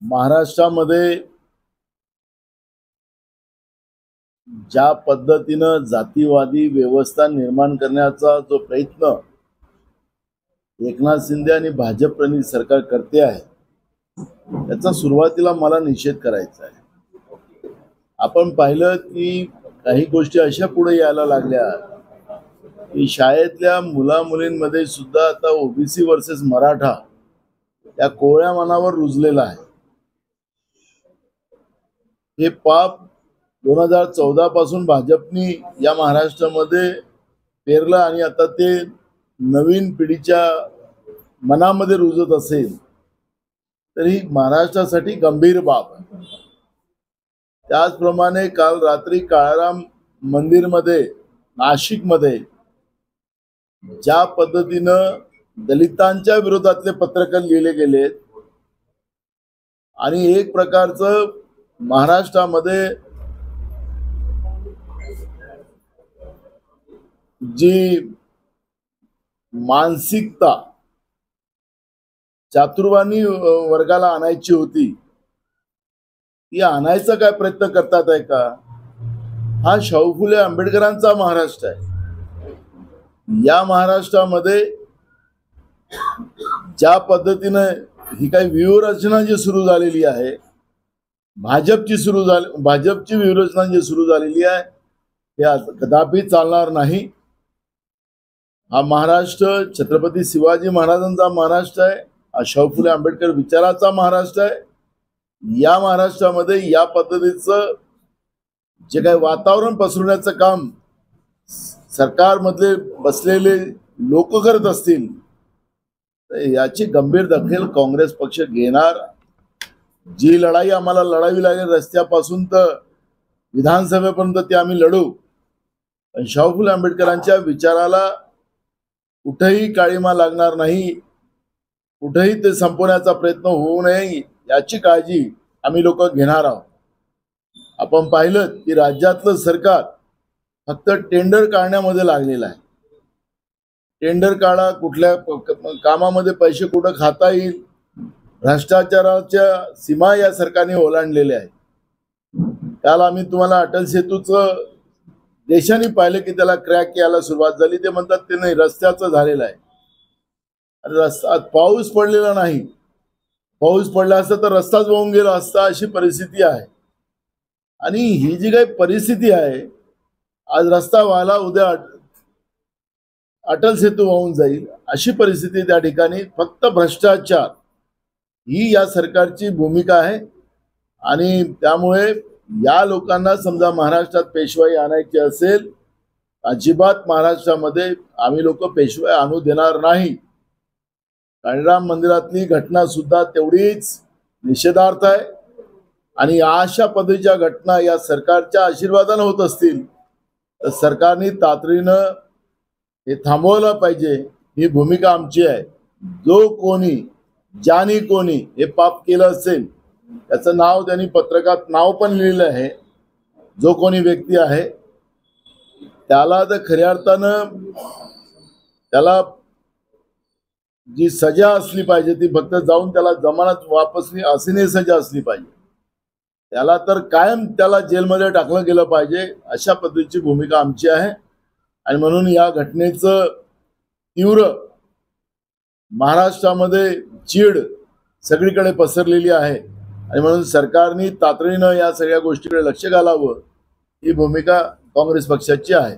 महाराष्ट्रामध्ये ज्या पद्धतीनं जातीवादी व्यवस्था निर्माण करण्याचा जो प्रयत्न एकनाथ शिंदे आणि भाजप प्रणीत सरकार करते आहे त्याचा सुरुवातीला मला निषेध करायचा आहे। आपण पाहिलं की काही गोष्टी अशा पुढे यायला लागल्या की शाळेतल्या मुला मुलींमध्ये सुद्धा आता ओबीसी वर्सेस मराठा या कोवळ्या मनावर रुजलेला आहे। हे पाप 2014 पासून भाजपनी या महाराष्ट्रामध्ये पेरलं आणि आता ते नवीन पिढीच्या मनामध्ये रुजत असेल तरी महाराष्ट्रासाठी गंभीर बाब आहे। त्याचप्रमाणे काल रात्री काळाराम मंदिरमध्ये नाशिकमध्ये ज्या पद्धतीनं दलितांच्या विरोधातले पत्रकार लिहिले गेलेत आणि एक प्रकारचं महाराष्ट्रामध्ये जी मानसिकता चातुर्वर्णी वर्गाला आणायची होती ती आणायचा काय प्रयत्न करतात आहे का? हा शाहू फुले आंबेडकरांचा महाराष्ट्र आहे। या महाराष्ट्रामध्ये ज्या पद्धतीने ही काही व्यूहरचना जी सुरू झालेली आहे भाजपची व्यूहरचना जी सुरू झालेली आहे हे कदापि चालणार नाही। हा महाराष्ट्र छत्रपती शिवाजी महाराजांचा महाराष्ट्र आहे, हा शाहू फुले आंबेडकर विचाराचा महाराष्ट्र आहे। या महाराष्ट्रामध्ये या पद्धतीचं जे काही वातावरण पसरवण्याचं काम सरकारमधले बसलेले लोक करत असतील तर याची गंभीर दखल काँग्रेस पक्ष घेणार। जी लढाई आम्हाला लढावी लागेल रस्त्यापासून तर विधानसभेपर्यंत ती आम्ही लढू, पण शाहू फुले आंबेडकरांच्या विचाराला कुठेही काळीमा लागणार नाही, कुठेही ते संपवण्याचा प्रयत्न होऊ नये याची काळजी आम्ही लोक घेणार आहोत। आपण पाहिलं की राज्यातलं सरकार फक्त टेंडर काढण्यामध्ये लागलेलं आहे। टेंडर काढा, कुठल्या कामामध्ये पैसे कुठं खाता येईल, भ्रष्टाचाराच्या सीमा या सरकारने ओलांडलेल्या आहेत। काल आम्ही तुम्हाला अटल सेतूचं देशाने पाहिलं की त्याला क्रॅक यायला सुरुवात झाली, ते म्हणतात ते नाही रस्त्याचं झालेलं आहे। रस्ता पाऊस पडलेला नाही, पाऊस पडला असता तर रस्ताच वाहून गेला असता अशी परिस्थिती आहे। आणि ही जी काही परिस्थिती आहे आज रस्ता व्हायला उद्या अटल सेतू वाहून जाईल अशी परिस्थिती त्या ठिकाणी। फक्त भ्रष्टाचार ही या सरकारची भूमिका आहे आणि त्यामुळे या लोकांना समजा महाराष्ट्रात पेशवाई आणायची असेल अजिबात महाराष्ट्रामध्ये आम्ही लोक पेशवाई आणू देणार नाही। काळाराम मंदिरातली घटना सुद्धा तेवढीच निषेधार्थ आहे आणि अशा पद्धतीच्या घटना या सरकारच्या आशीर्वादाने होत असतील तर सरकारने तातडीनं हे थांबवलं पाहिजे, ही भूमिका आमची आहे। जो कोणी ज्याने कोणी हे पाप केलं असेल त्याचं नाव त्यांनी पत्रकात नाव पण लिहिलं आहे, जो कोणी व्यक्ती आहे त्याला तर खऱ्या अर्थानं त्याला जी सजा असली पाहिजे ती फक्त जाऊन त्याला जमानत वापस अशी नाही सजा असली पाहिजे, त्याला तर कायम त्याला जेलमध्ये टाकलं गेलं पाहिजे अशा पद्धतीची भूमिका आमची आहे। आणि म्हणून या घटनेचं तीव्र महाराष्ट्रामध्ये चीड सगळीकडे पसरलेली आहे आणि म्हणून सरकारने तातडीनं या सगळ्या गोष्टीकडे लक्ष घालावं ही भूमिका काँग्रेस पक्षाची आहे।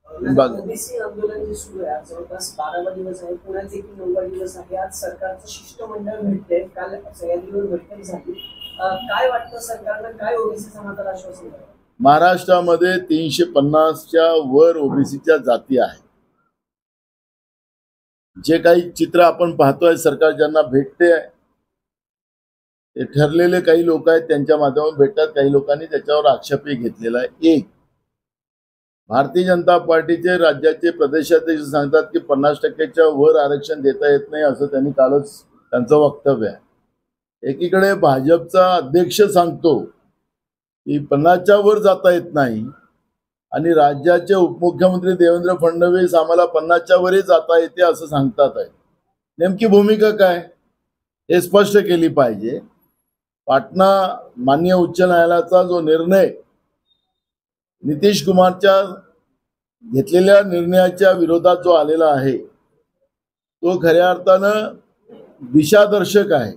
ओबीसी आंदोलन जे सुरू आहे जवळपास 12 दिवस आहे, पुण्यात देखील 9 दिवस आहे। आज सरकारचं शिष्टमंडळ भेटले, काल सह्याद्रीवर बैठक झाली। काय वाटतं सरकारनं काय ओबीसी समाजाला आश्वासन दिलं? महाराष्ट्रामध्ये 350च्या वर ओबीसीच्या जाती आहेत। जे काही चित्र आपण पाहतोय सरकार ज्यांना भेटते ते ठरलेले काही लोक आहेत, त्यांच्या माध्यमातून भेटतात। काही लोकांनी त्याच्यावर आक्षेपही घेतलेला आहे। एक भारतीय जनता पार्टीचे राज्याचे प्रदेशाध्यक्ष सांगतात की 50%च्या वर आरक्षण देता येत नाही असं त्यांनी कालच त्यांचं वक्तव्य आहे। एकीकडे भाजपचा अध्यक्ष सांगतो की 50च्या वर जाता येत नाही आणि राज्याचे उपमुख्यमंत्री देवेंद्र फडणवीस आम्हाला 50च्या वरही जाता येते असं सांगतात आहे। नेमकी भूमिका काय हे स्पष्ट केली पाहिजे। पाटणा माननीय उच्च न्यायालयाचा जो निर्णय नितीश कुमारच्या घेतलेल्या निर्णयाच्या विरोधात जो आलेला आहे तो खऱ्या अर्थानं दिशादर्शक आहे.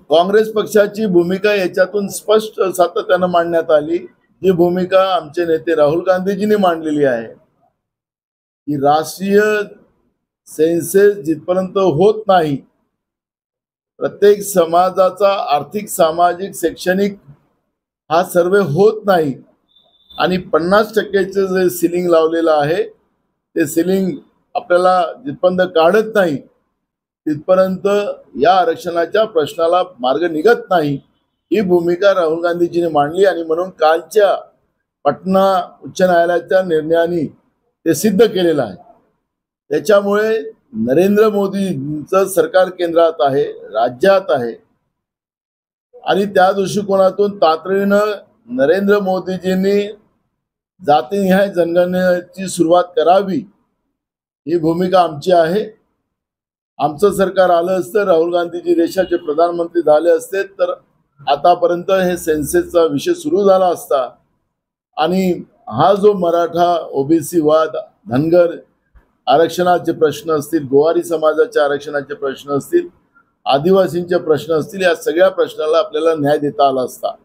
काँग्रेस पक्षाची भूमिका याच्यातून स्पष्ट सातत्यानं मांडण्यात आली. जी भूमिका आमचे नेते राहुल गांधीजींनी मांडलेली आहे की राष्ट्रीय सेन्सेस जिथपर्यंत होत नाही, प्रत्येक समाजाचा आर्थिक, सामाजिक, शैक्षणिक हा सर्वे होत नाही आणि 50% जे सिलिंग लावलेलं आहे ते सिलिंग आपल्याला जिथपर्यंत काढत नाही तिथपर्यंत या आरक्षणाच्या प्रश्नाला मार्ग निघत नाही, ही भूमिका राहुल गांधीजींनी मांडली. आणि म्हणून कालच्या पटना उच्च न्यायालयाच्या निर्णयाने ते सिद्ध केलेलं आहे. त्याच्यामुळे नरेंद्र मोदींचं सरकार केंद्रात आहे, राज्यात आहे आणि त्या दृष्टिकोनातून तातडीनं नरेंद्र मोदीजींनी जातीनिहाय जनगणनेची सुरुवात करावी, ही भूमिका आमची आहे. आमचं सरकार आलं असतं, राहुल गांधीजी देशाचे प्रधानमंत्री झाले असते तर आतापर्यंत हे सेन्सेसचा विषय सुरू झाला असता आणि हा जो मराठा ओबीसी वाद, धनगर आरक्षणाचे प्रश्न असतील, गोवारी समाजाच्या आरक्षणाचे प्रश्न असतील, आदिवासींचे प्रश्न असतील, या सगळ्या प्रश्नाला आपल्याला न्याय देता आला असता.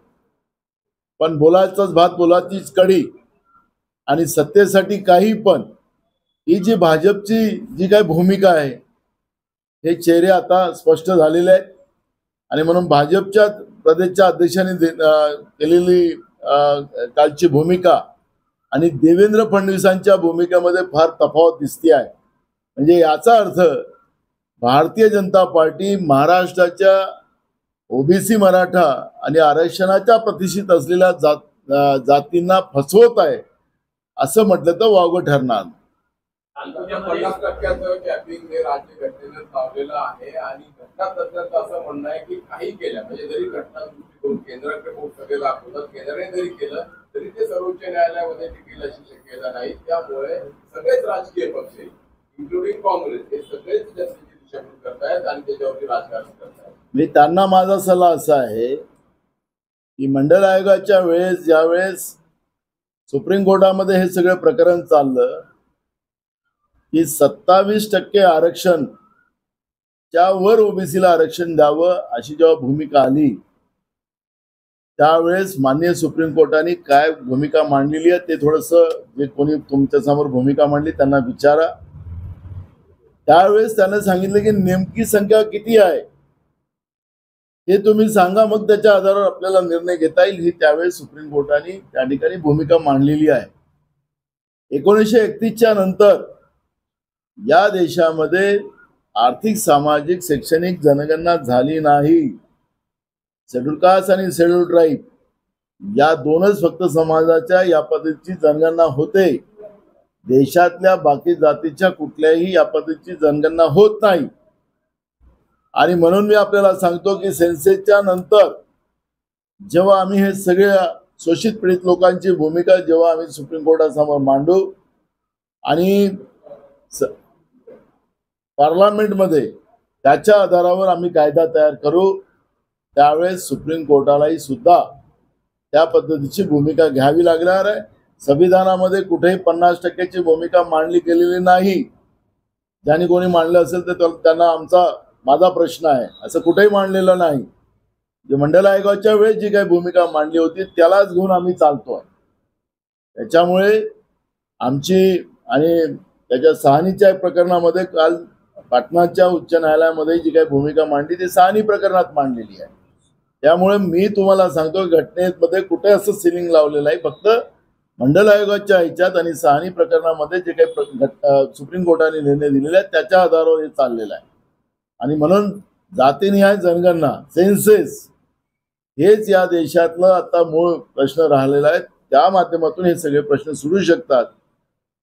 पण बोलायचाच भात बोलायचीच कडी आणि सत्तेसाठी काही पण, ही जी भाजपची जी काही भूमिका आहे हे चेहरे आता स्पष्ट झालेले आहेत. आणि म्हणून भाजपच्या प्रदेशच्या अध्यक्षांनी केलेली कालची भूमिका आणि देवेंद्र फडणवीसांच्या भूमिकेमध्ये फार तफावत दिसते आहे. म्हणजे याचा अर्थ भारतीय जनता पार्टी महाराष्ट्राच्या ओबीसी, मराठा आणि आरक्षणाच्या प्रतिष्ठित असलेल्या जातींना फसवत आहे असं म्हटलं तर वावगं ठरणार. 50% कॅपिंग हे राज्य घटनेनं लावलेलं आहे आणि घटनातज्ञांचं असं म्हणणं आहे की काही केलं म्हणजे जरी घटना दृष्टिकोन केंद्राकडे खूप सगळे दाखवतात, केंद्राने जरी केलं तरी ते सर्वोच्च न्यायालयामध्ये टिकेल अशी शक्यता नाही. त्यामुळे सगळेच राजकीय पक्ष इन्क्लुडिंग काँग्रेस हे सगळेच जनतेची दिशाभूल करतायत आणि त्याच्यावरती राजकारण करतायत. मी त्यांना माझा सल्ला असा आहे की मंडल आयोगाच्या वेळेस ज्यावेळेस सुप्रीम कोर्टामध्ये हे सगळं प्रकरण चाललं की 27% आरक्षण वर ओबीसीला आरक्षण द्यावं अशी जेव्हा भूमिका आली त्यावेळेस माननीय सुप्रीम कोर्टाने काय भूमिका मांडलेली आहे ते थोडंसं जे कोणी तुमच्या समोर भूमिका मांडली त्यांना विचारा. त्यावेळेस त्याने सांगितलं की नेमकी संख्या किती आहे हे तुम्ही सांगा, मग त्याच्या आधारावर आपल्याला निर्णय घेता येईल, ही त्यावेळेस सुप्रीम कोर्टाने त्या ठिकाणी भूमिका मांडलेली आहे. 1931च्या नंतर या देशामध्ये आर्थिक, सामाजिक, शैक्षणिक जनगणना झाली नाही. शेड्यूल कास्ट आणि शेड्यूल ट्राईब या दोनच फक्त समाजाच्या या पद्धतीची जनगणना होते. देशातल्या बाकी जातीच्या कुठल्याही या पद्धतीची जनगणना होत नाही. आणि म्हणून मी आपल्याला सांगतो की सेन्सेसच्या नंतर जेव्हा आम्ही हे सगळ्या शोषित पीडित लोकांची भूमिका जेव्हा आम्ही सुप्रीम कोर्टासमोर मांडू आणि पार्लमेंटमध्ये त्याच्या आधारावर आम्ही कायदा तयार करू, त्यावेळेस सुप्रीम कोर्टालाही सुद्धा त्या पद्धतीची भूमिका घ्यावी लागणार आहे. संविधानामध्ये कुठेही 50%ची भूमिका मांडली गेलेली नाही. ज्यांनी कोणी मांडलं असेल तर त्यांना माझा प्रश्न आहे, असं कुठेही मांडलेलं नाही. जे मंडल आयोगाच्या वेळेस जी काही भूमिका मांडली होती त्यालाच घेऊन आम्ही चालतोय. त्याच्यामुळे आमची आणि त्याच्या सहानीच्या प्रकरणामध्ये काल पाटणाच्या उच्च न्यायालयामध्ये जी काही भूमिका मांडली ती सहानी प्रकरणात मांडलेली आहे. त्यामुळे मी तुम्हाला सांगतो घटनेमध्ये कुठे असं सिलिंग लावलेलं आहे, फक्त मंडल आयोगाच्या ह्याच्यात आणि सहानी प्रकरणामध्ये जे काही सुप्रीम कोर्टाने निर्णय दिलेला आहे त्याच्या आधारावर हे चाललेलं आहे. आणि म्हणून जातीनिहाय जनगणना, सेन्सेस हेच या देशातलं आता मूळ प्रश्न राहिलेला आहे. त्या माध्यमातून हे सगळे प्रश्न सुटू शकतात,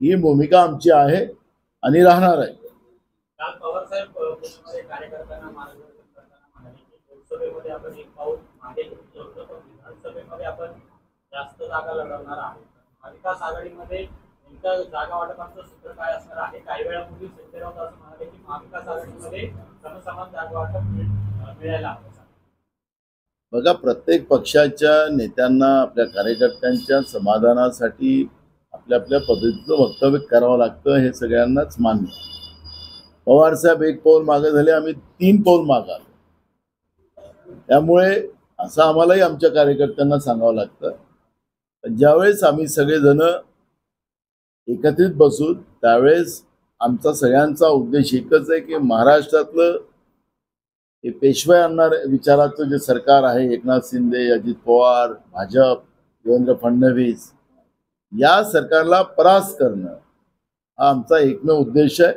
ही भूमिका आमची आहे आणि राहणार आहे. पवार साहेब कार्यकर्त्यांना मार्गदर्शन करताना म्हणाले की लोकसभेमध्ये आपण एक पाऊल मागे घेतलं होतं, पण विधानसभेमध्ये आपण जास्त जागा लढवणार आहे. महाविकास आघाडीमध्ये नेमका जागा वाटपाचं सूत्र काय असणार आहे? काही वेळापूर्वी संजय राऊत असं म्हणाले की महाविकास आघाडीमध्ये समसमान जागा वाटप मिळायला हवं. बघा, प्रत्येक पक्षाच्या नेत्यांना आपल्या कार्यकर्त्यांच्या समाधानासाठी आपल्या आपल्या पद्धतीचं वक्तव्य करावं लागतं, हे सगळ्यांनाच मान्य आहे. पवार साहेब 1 पाऊल मागे झाले, आम्ही 3 पाऊल मागे आलो. त्यामुळे असं आम्हालाही आमच्या कार्यकर्त्यांना सांगावं लागतं. ज्यावेळेस आम्ही सगळेजण एकत्रित बसू त्यावेळेस आमचा सगळ्यांचा उद्देश एकच आहे की महाराष्ट्रातलं हे पेशवाई आणणार विचाराचं जे सरकार आहे, एकनाथ शिंदे, अजित पवार, भाजप, देवेंद्र फडणवीस, या सरकारला परास्त करणं हा आमचा एकमेव उद्देश आहे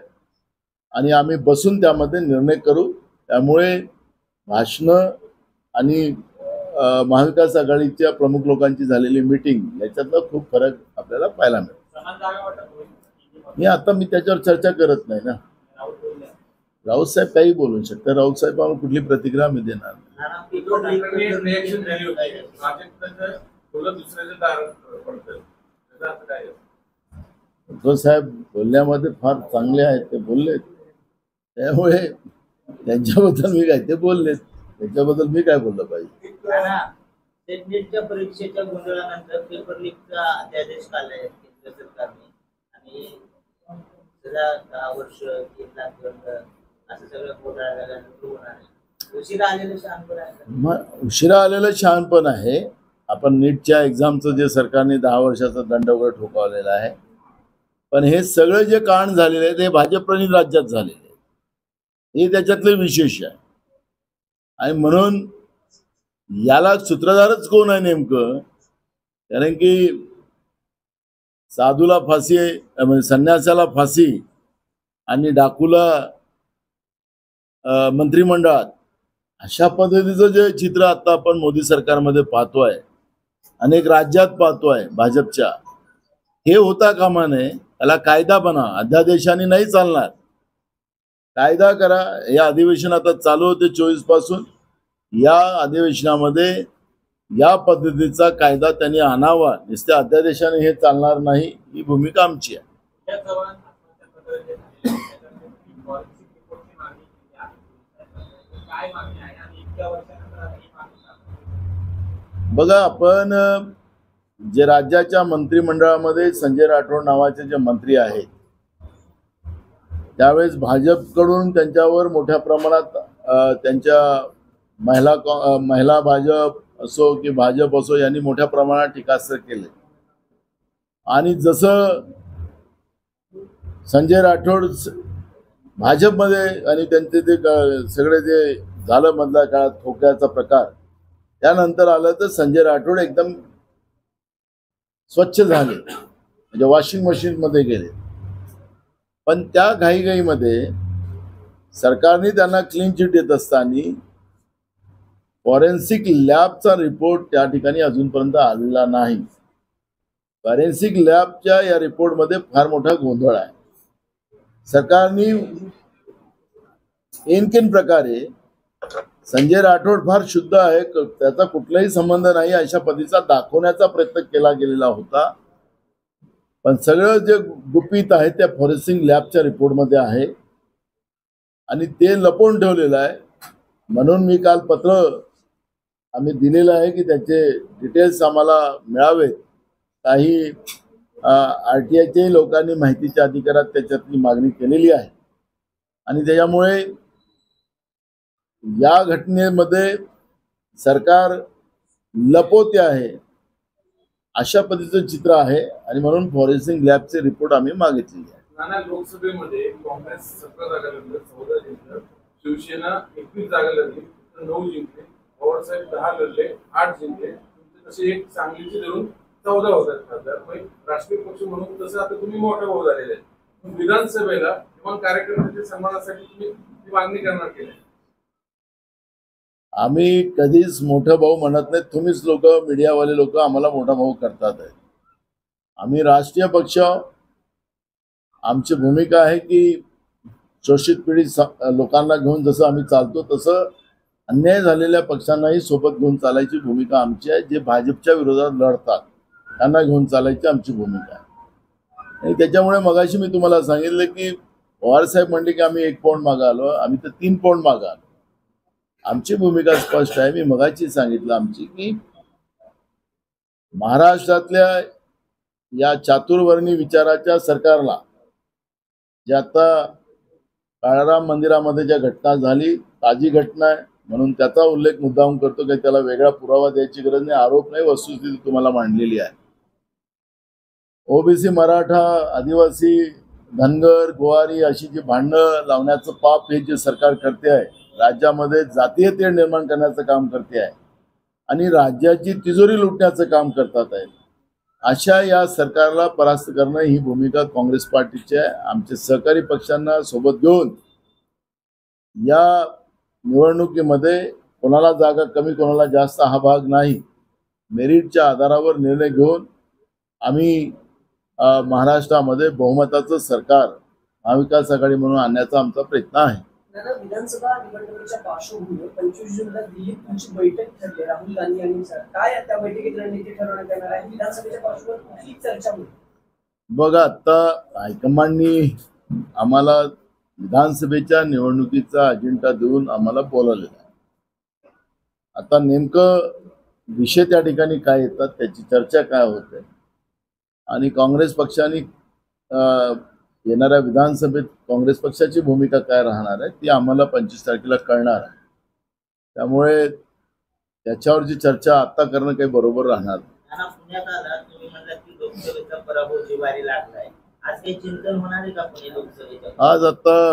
आणि आम्ही बसून त्यामध्ये निर्णय करू. त्यामुळे भाषणं आणि महाविकास आघाडीच्या प्रमुख लोकांची झालेली मीटिंग याच्यातला खूप फरक आपल्याला पाहायला मिळेल. समान जागा वाटप होईल. मी त्याच्यावर चर्चा करत नाही ना. राऊत साहेब काही बोलू शकतात. राऊत साहेब आम्हाला कुठली प्रतिक्रिया आम्ही देणार नाही. रिएक्शन झाली होती. भाजपचं बोलत दुसऱ्याचं दार पडतं. त्याचा अर्थ काय आहे? उद्धव साहेब बोलण्यामध्ये फार चांगले आहेत, ते बोललेत. त्यामुळे त्यांच्याबद्दल मी काय ते बोललेत, त्याच्याबद्दल मी काय बोललं पाहिजे. नीटच्या परीक्षेच्या गोंधळानंतर पेपर लीकचा अध्यादेश काढलाय केंद्र सरकारने आणि सध्या 10 वर्ष 3 लाख दंड असं सगळं घोटाळा झाल्यानंतर होणार आहे. उशिरा आलेलं शहाणपण आहे. उशिरा आलेलं शहाणपण आहे. आपण नीटच्या एक्झामचं जे सरकारने 10 वर्षाचा दंड वगैरे ठोकावलेला आहे, पण हे सगळं जे कांड झालेलं आहे ते भाजपप्रणीत राज्यात झालेलं आहे, हे त्याच्यातलं विशेष आहे. आणि म्हणून याला सूत्रधारच कोण आहे नेमकं, कारण की साधूला फाशी म्हणजे संन्यासाला फाशी आणि डाकूला मंत्रिमंडळात, अशा पद्धतीचं जे चित्र आता आपण मोदी सरकारमध्ये पाहतोय, अनेक राज्यात पाहतोय भाजपच्या, हे होता कामा नये. त्याला कायदा बना, अध्यादेशाने नाही चालणार. कायदा करा. या अधिवेशन आता चालू होते 24 पासून. या अधिवेशनामध्ये या पद्धतीचा कायदा त्यांनी आणावा. नुसत्या अध्यादेशाने हे चालणार नाही, ही भूमिका आमची आहे. बघा, आपण जे राज्याच्या मंत्रिमंडळामध्ये संजय राठोड नावाचे जे मंत्री आहेत, त्यावेळेस भाजपकडून त्यांच्यावर मोठ्या प्रमाणात त्यांच्या महिला भाजप असो की भाजप असो यांनी मोठ्या प्रमाणात टीकास्त्र केले. आणि जसं संजय राठोड भाजपमध्ये आणि त्यांचे ते सगळे जे झालं मधल्या काळात खोक्याचा प्रकार, त्यानंतर आलं तर संजय राठोड एकदम स्वच्छ झाले, म्हणजे वॉशिंग मशीनमध्ये गेले. पण त्या घाईघाईमध्ये सरकारने त्यांना क्लीन चिट देत असताना फॉरेन्सिक लॅबचा रिपोर्ट त्या ठिकाणी अजूनपर्यंत आलेला नाही. फॉरेन्सिक लॅबच्या या रिपोर्टमध्ये फार मोठा गोंधळ आहे. सरकारने एनकेन प्रकारे संजय राठोड फार शुद्ध आहे, त्याचा कुठलाही संबंध नाही अशा पद्धतीचा दाखवण्याचा प्रयत्न केला गेलेला होता. पण सगळं जे गुपित आहे त्या फॉरेन्सिक लॅबच्या रिपोर्टमध्ये आहे आणि ते लपवून ठेवलेलं आहे. म्हणून मी काल पत्र आम्ही दिलेलं आहे की त्याचे डिटेल्स आम्हाला मिळावेत. काही RTIच्या लोकांनी माहितीच्या अधिकारात त्याच्यातली मागणी केलेली आहे आणि त्याच्यामुळे या घटनेमध्ये सरकार लपवते आहे अशा पद्धतीचं चित्र आहे आणि म्हणून फॉरेन्सिक लॅबचे रिपोर्ट आम्ही मागितलेले आहे. नाना, लोकसभेमध्ये काँग्रेस 17 जागा लढली, 14 जिंकलं, शिवसेना 21 जागा लढली, 9 जिंकले, पवार साहेब 10 लढले, 8 जिंकले. तसे एक सांगलीचे धरून 14 होतात खासदार. राष्ट्रीय पक्ष म्हणून तसं आता तुम्ही मोठा भाऊ झालेला आहे. विधानसभेला किंवा कार्यकर्त्यांच्या सन्मानासाठी तुम्ही ही मागणी करणार केली? आम्ही कधीच मोठा भाऊ म्हणत नाही. तुम्हीच लोक, मीडियावाले लोक आम्हाला मोठा भाऊ करतात आहे. आम्ही राष्ट्रीय पक्ष, आमची भूमिका आहे की शोषित पीडित लोकांना घेऊन जसं आम्ही चालतो तसं अन्याय झालेल्या पक्षांनाही सोबत घेऊन चालायची भूमिका आमची आहे. जे भाजपच्या विरोधात लढतात त्यांना घेऊन चालायची आमची भूमिका आहे. आणि त्याच्यामुळे मगाशी मी तुम्हाला सांगितलं की पवार साहेब म्हणले की आम्ही 1 पाऊंड मागे आलो, आम्ही तर 3 पाऊंड मागे आलो. आमची भूमिका स्पष्ट आहे. मी मगाशी सांगितलं आमची की महाराष्ट्रातल्या या चातुर्वर्णी विचाराच्या सरकारला जे आता काळाराम मंदिरामध्ये ज्या घटना झाली ताजी घटना आहे म्हणून त्याचा उल्लेख मुद्दाम करतो की त्याला वेगळा पुरावा द्यायची गरज नाही. आरोप नाही, वस्तुस्थिती तुम्हाला मांडलेली आहे. ओबीसी मराठा आदिवासी धनगर गोवारी अशी जी भांडणं लावण्याचं पाप हे जे सरकार करते आहे, राज्यामध्ये जातीय तेढ निर्माण करण्याचं काम करते आहे आणि राज्याची तिजोरी लुटण्याचं काम करतात आहे. अशा या सरकारला परास्त करणं ही भूमिका काँग्रेस पार्टीची आहे. आमचे सहकारी पक्षांना सोबत घेऊन या निवडणुकीमध्ये कोणाला जागा कमी कोणाला जास्त हा भाग नाही. मेरिटच्या आधारावर निर्णय घेऊन आम्ही महाराष्ट्रामध्ये बहुमताचं सरकार महाविकास आघाडी म्हणून आणण्याचा आमचा प्रयत्न आहे. दादा, विधानसभा निवडणुकीच्या पार्श्वभूमीवर 25 जूनला दिल्लीत तुमची बैठक ठरली राहुल गांधी आणि सर. काय त्या बैठकीत रणनीती ठरवण्यात येणार आहे? विधानसभेच्या पार्श्वभूमीवर कुठली चर्चा होईल? बघा, आता हायकमांडनी आम्हाला विधानसभेच्या निवडणुकीचा अजेंडा देऊन आम्हाला बोलावलेला आहे. आता नेमकं विषय त्या ठिकाणी काय येतात त्याची चर्चा काय होते आणि काँग्रेस पक्षाने येणाऱ्या विधानसभेत काँग्रेस पक्षाची भूमिका काय राहणार आहे ती आम्हाला 25 तारखेला कळणार आहे. त्यामुळे त्याच्यावरची चर्चा आता करणं काही बरोबर राहणार नाही. पुण्यात आला तुम्ही म्हणलात की लोकसभेचा पराभव जिव्हारी लागलाय. आज काही चिंतन होणार आहे का पुणे लोकसभेच्या? आज आता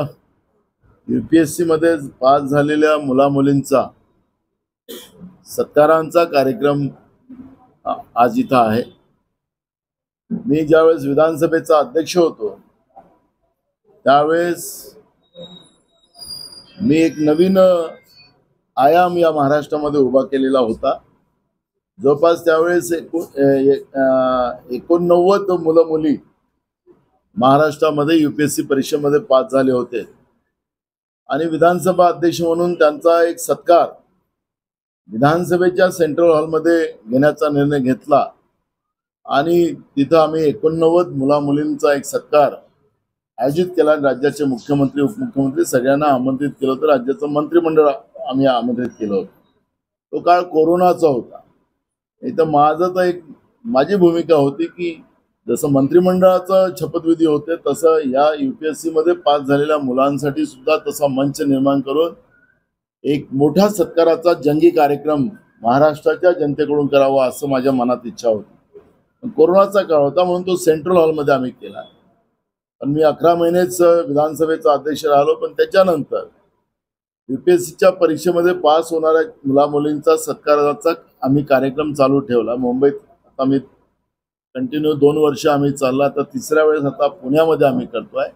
UPSC मध्ये पास झालेल्या मुलामुलींचा सत्कारांचा कार्यक्रम आज इथं आहे. मी ज्यावेळेस विधानसभेचा अध्यक्ष होतो त्यावेळेस मी एक नवीन आयाम या महाराष्ट्रामध्ये उभा केलेला होता. जवळपास त्यावेळेस 89 मुलं मुली महाराष्ट्रामध्ये UPSC परीक्षेमध्ये पास झाले होते आणि विधानसभा अध्यक्ष म्हणून त्यांचा एक सत्कार विधानसभेच्या सेंट्रल हॉलमध्ये घेण्याचा निर्णय घेतला आणि तिथं आम्ही 89 मुलामुलींचा एक सत्कार आयोजित केला. राज्याचे मुख्यमंत्री उपमुख्यमंत्री सगळ्यांना आमंत्रित केलं होतं. राज्याचं मंत्रिमंडळ आम्ही आमंत्रित केलं होतं. तो काळ कोरोनाचा होता. इथं माझी भूमिका होती की जसं मंत्रिमंडळाचं शपथविधी होते तसं या UPSC मध्ये पास झालेल्या मुलांसाठी सुद्धा तसा मंच निर्माण करून एक मोठा सत्काराचा जंगी कार्यक्रम महाराष्ट्राच्या जनतेकडून करावा असं माझ्या मनात इच्छा होती. कोरोनाचा काळ होता म्हणून तो सेंट्रल हॉलमध्ये आम्ही केला. पण मी 11 महिनेच विधानसभेचा अध्यक्ष राहिलो. पण त्याच्यानंतर UPSCच्या परीक्षेमध्ये पास होणाऱ्या मुलामुलींचा सत्काराचा आम्ही कार्यक्रम चालू ठेवला. मुंबईत आता मी कंटिन्यू 2 वर्ष आम्ही चालला. आता 3ऱ्या वेळेस आता पुण्यामध्ये आम्ही करतोय.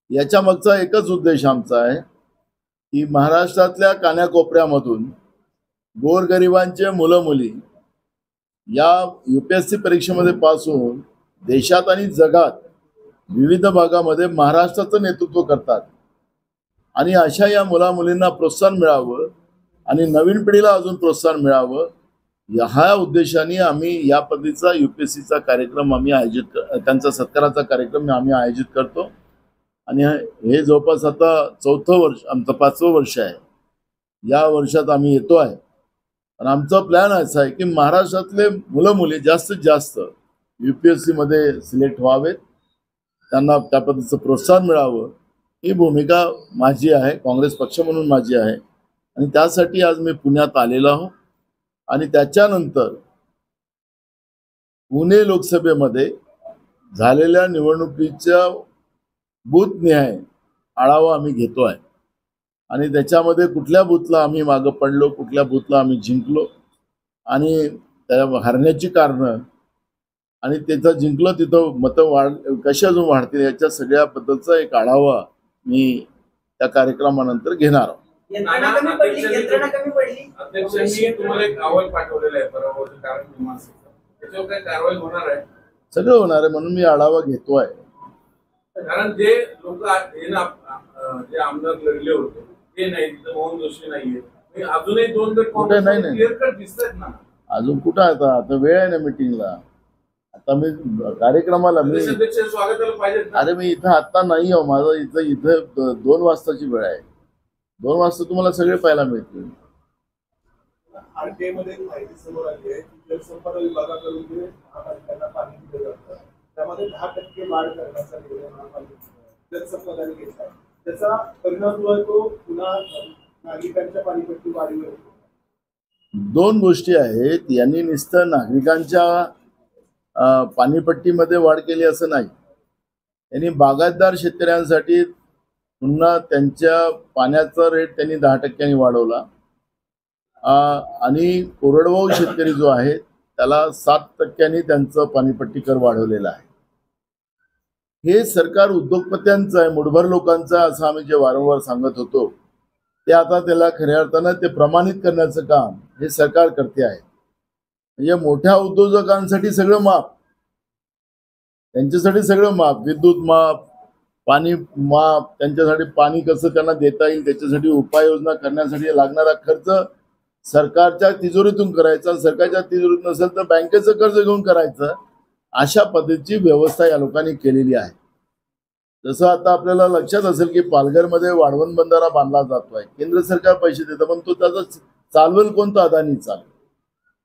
याच्या मागचा एकच उद्देश आमचा आहे की महाराष्ट्रातल्या कानाकोपऱ्यामधून गोरगरिबांचे मुलं मुली या UPSC परीक्षेमध्ये पास होऊन देशात आणि जगात विविध भागामध्ये महाराष्ट्राचं नेतृत्व करतात आणि अशा या मुलामुलींना प्रोत्साहन मिळावं आणि नवीन पिढीला अजून प्रोत्साहन मिळावं ह्या उद्देशाने आम्ही या पद्धतीचा UPSCचा कार्यक्रम आम्ही त्यांचा सत्काराचा कार्यक्रम आम्ही आयोजित करतो. आणि हे जवळपास आता 4थं वर्ष आमचं 5वं वर्ष आहे. या वर्षात आम्ही येतो आहे. आणि आमचा प्लॅन असा आहे की महाराष्ट्रातले मुलं मुली जास्तीत जास्त UPSC मध्ये सिलेक्ट व्हावेत, त्यांना त्या पद्धतीचं प्रोत्साहन मिळावं ही भूमिका माझी आहे, काँग्रेस पक्ष म्हणून माझी आहे. आणि त्यासाठी आज मी पुण्यात आलेलो आहो. आणि त्याच्यानंतर पुणे लोकसभेमध्ये झालेल्या निवडणुकीच्या बूथनिहाय आढावा आम्ही घेतो आहे. आणि त्याच्यामध्ये कुठल्या बूथला आम्ही मागं पडलो, कुठल्या बूथला आम्ही जिंकलो आणि त्या हरण्याची कारणं आणि तिथं जिंकलो तिथं मतं कशी अजून वाढतील याच्या सगळ्याबद्दलचा एक आढावा मी त्या कार्यक्रमानंतर घेणार आहोत. अध्यक्षांनी तुम्हाला एक अहवाल पाठवलेला आहे पराभवाचं कारण मीमांसेचं. त्याच्यावर काय कारवाई होणार आहे? सगळं होणार आहे म्हणून मी आढावा घेतो आहे. कारण जे लोक जे आमदार लढले होते ते नाही, तिथं मोहन जोशी नाहीये, अजूनही 2 कुठे नाही क्लिअर कट दिसतात ना. अजून कुठं आता वेळ आहे ना मीटिंगला. आता मी कार्यक्रमाला स्वागताला पाहिजे. अरे मी इथं आता नाही हो, माझं इथं 2 वाजताची वेळ आहे. 2 वाजता तुम्हाला सगळे पाहायला मिळतील. आरटीआय मध्ये एक माहिती समोर आली आहे की जलसंपदा विभागाकडून जे महापालिकांना पाणी दिलं जातं त्यामध्ये 10% वाढ करण्याचा निर्णय महापालिका जलसंपदाने घेतला. त्याचा परिणाम जो आहे तो पुन्हा नागरिकांच्या पाणीपट्टी वाढीवर होतो. 2 गोष्टी आहेत. यांनी नुसतं नागरिकांच्या पाणीपट्टीमध्ये वाढ केली असं नाही. यांनी बागायतदार शेतकऱ्यांसाठी पुन्हा त्यांच्या पाण्याचा रेट त्यांनी 10% वाढवला आणि कोरडवाहू शेतकरी जो आहे त्याला 7% त्यांचं पाणीपट्टी कर वाढवलेला आहे. हे सरकार उद्योगपत्यांचं आहे, मुठभर लोकांचं आहे असं आम्ही जे वारंवार सांगत होतो ते आता त्याला खऱ्या अर्थानं ते प्रमाणित करण्याचं काम हे सरकार करते आहे. म्हणजे मोठ्या उद्योजकांसाठी सगळं माफ, त्यांच्यासाठी सगळं माफ, विद्युत माफ, पाणी माफ, त्यांच्यासाठी पाणी कसं त्यांना देता येईल त्याच्यासाठी उपाययोजना करण्यासाठी लागणारा खर्च सरकारच्या तिजोरीतून करायचा. सरकारच्या तिजोरीत नसेल तर बँकेचं कर्ज घेऊन करायचं. अशा पद्धतीची व्यवस्था या लोकांनी केलेली आहे. जसं आता आपल्याला लक्षात असेल की पालघरमध्ये वाढवण बंधारा बांधला जातोय. केंद्र सरकार पैसे देतं पण तो त्याचा चालवेल कोणता? अदानी चालवेल.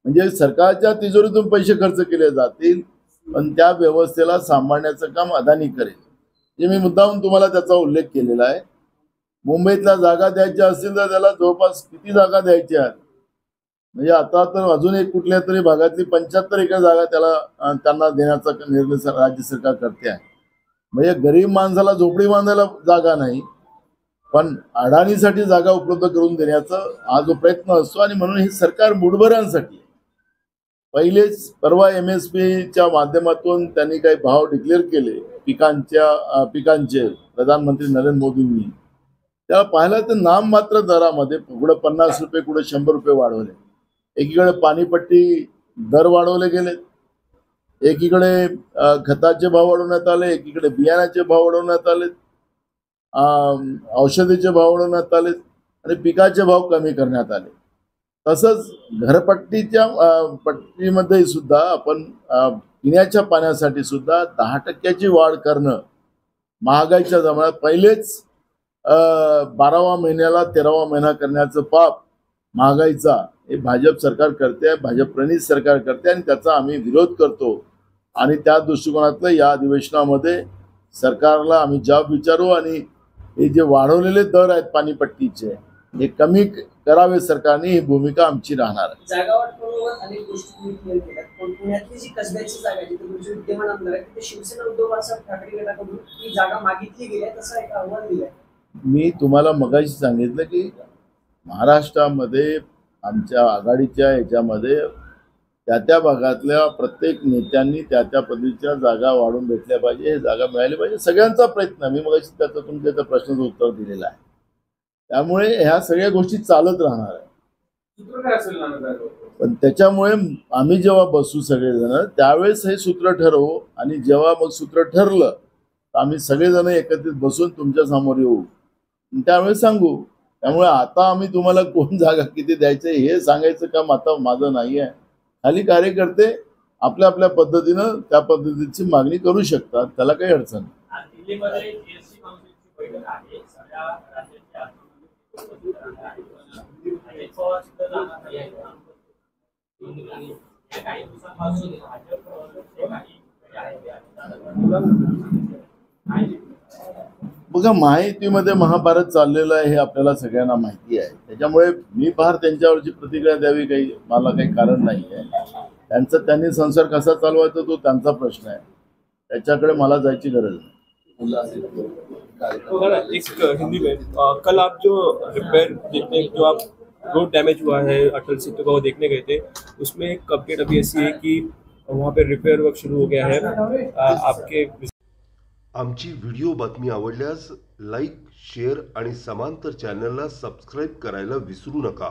म्हणजे सरकारच्या तिजोरीतून पैसे खर्च केले जातील पण त्या व्यवस्थेला सांभाळण्याचं काम अदानी करेल. हे मी मुद्दामून तुम्हाला त्याचा उल्लेख केलेला आहे. मुंबईतल्या जागा द्यायच्या असतील तर त्याला जवळपास किती जागा द्यायच्या आहेत? म्हणजे आता तर अजून एक कुठल्या तरी भागातली 75 एकर जागा त्यांना देण्याचा निर्णय राज्य सरकार करते आहे. म्हणजे गरीब माणसाला झोपडी बांधायला जागा नाही पण अडाणीसाठी जागा उपलब्ध करून देण्याचा हा जो प्रयत्न असतो आणि म्हणून हे सरकार मुठभरांसाठी. पहिलेच परवा MSPच्या माध्यमातून त्यांनी काही भाव डिक्लेअर केले पिकांचे प्रधानमंत्री नरेंद्र मोदींनी. त्याला पाहिलं तर नाममात्र दरामध्ये कुठं 50 रुपये कुठं 100 रुपये वाढवले. एकीकडे पाणीपट्टी दर वाढवले गेले, एकीकडे खताचे भाव वाढवण्यात आले, एकीकडे बियाण्याचे भाव वाढवण्यात आले, औषधीचे भाव वाढवण्यात आले आणि पिकाचे भाव कमी करण्यात आले. तसंच घरपट्टीच्या पट्टीमध्ये सुद्धा आपण पिण्याच्या पाण्यासाठी सुद्धा 10% वाढ करणं महागाईच्या जमान्यात पहिलेच 12व्या महिन्याला 13वा महिना करण्याचं पाप महागाईचा हे भाजप सरकार करते, भाजप प्रणित सरकार करते आणि त्याचा आम्ही विरोध करतो. आणि त्या दृष्टिकोनातलं या अधिवेशनामध्ये सरकारला आम्ही जाब विचारू आणि हे जे वाढवलेले दर आहेत पाणीपट्टीचे हे कमी करावे सरकारने, ही भूमिका आमची राहणार आहे. जागा वाटपावर अनेक गोष्टी तुम्ही क्लिअर केल्या पण पुण्यातली जी कसब्याची जागा आहे जिथे तुमचे विद्यमान आमदार आहे तिथे शिवसेना उद्धव बाळासाहेब ठाकरे गटाकडून ही जागा मागितली गेली आहे तसा एक अहवाल दिलाय. मी तुम्हाला मगाशी सांगितलं की महाराष्ट्रामध्ये आमच्या आघाडीच्या ह्याच्यामध्ये त्या भागातल्या प्रत्येक नेत्यांनी त्या पद्धतीच्या जागा वाढून भेटल्या पाहिजे, हे जागा मिळाली पाहिजे, सगळ्यांचा प्रयत्न. मी मगाशी त्याचं तुमच्या त्या प्रश्नाचं उत्तर दिलेलं आहे. त्यामुळे ह्या सगळ्या गोष्टी चालत राहणार आहे. पण त्याच्यामुळे आम्ही जेव्हा बसू सगळेजण त्यावेळेस हे सूत्र ठरवू आणि जेव्हा मग सूत्र ठरलं तर आम्ही सगळेजण एकत्रित बसून तुमच्या समोर येऊ त्यावेळेस सांगू. त्यामुळे आता आम्ही तुम्हाला कोण जागा किती द्यायचे हे सांगायचं काम आता माझं नाही आहे. खाली कार्यकर्ते आपल्या आपल्या पद्धतीनं त्या पद्धतीची मागणी करू शकतात, त्याला काही अडचण नाही. बघा महायुतीमध्ये महाभारत चाललेलं आहे हे आपल्याला सगळ्यांना माहिती आहे. त्याच्यामुळे मी फार त्यांच्यावरची प्रतिक्रिया द्यावी मला काही कारण नाही आहे. त्यांनी संसार कसा चालवायचा तो त्यांचा प्रश्न आहे, त्याच्याकडे मला जायची गरज नाही. एक हिंदी में कल आप जो रिपेयर देखने जो आप रोड डैमेज हुआ है अटल सेतु का वो देखने गए थे उसमें एक अपडेट अभी ऐसी है कि वहाँ पे रिपेयर वर्क शुरू हो गया है. आपके आमची व्हिडिओ बातमी आवडल्यास लाईक, शेअर आणि समांतर चॅनलला सबस्क्राईब करायला विसरू नका.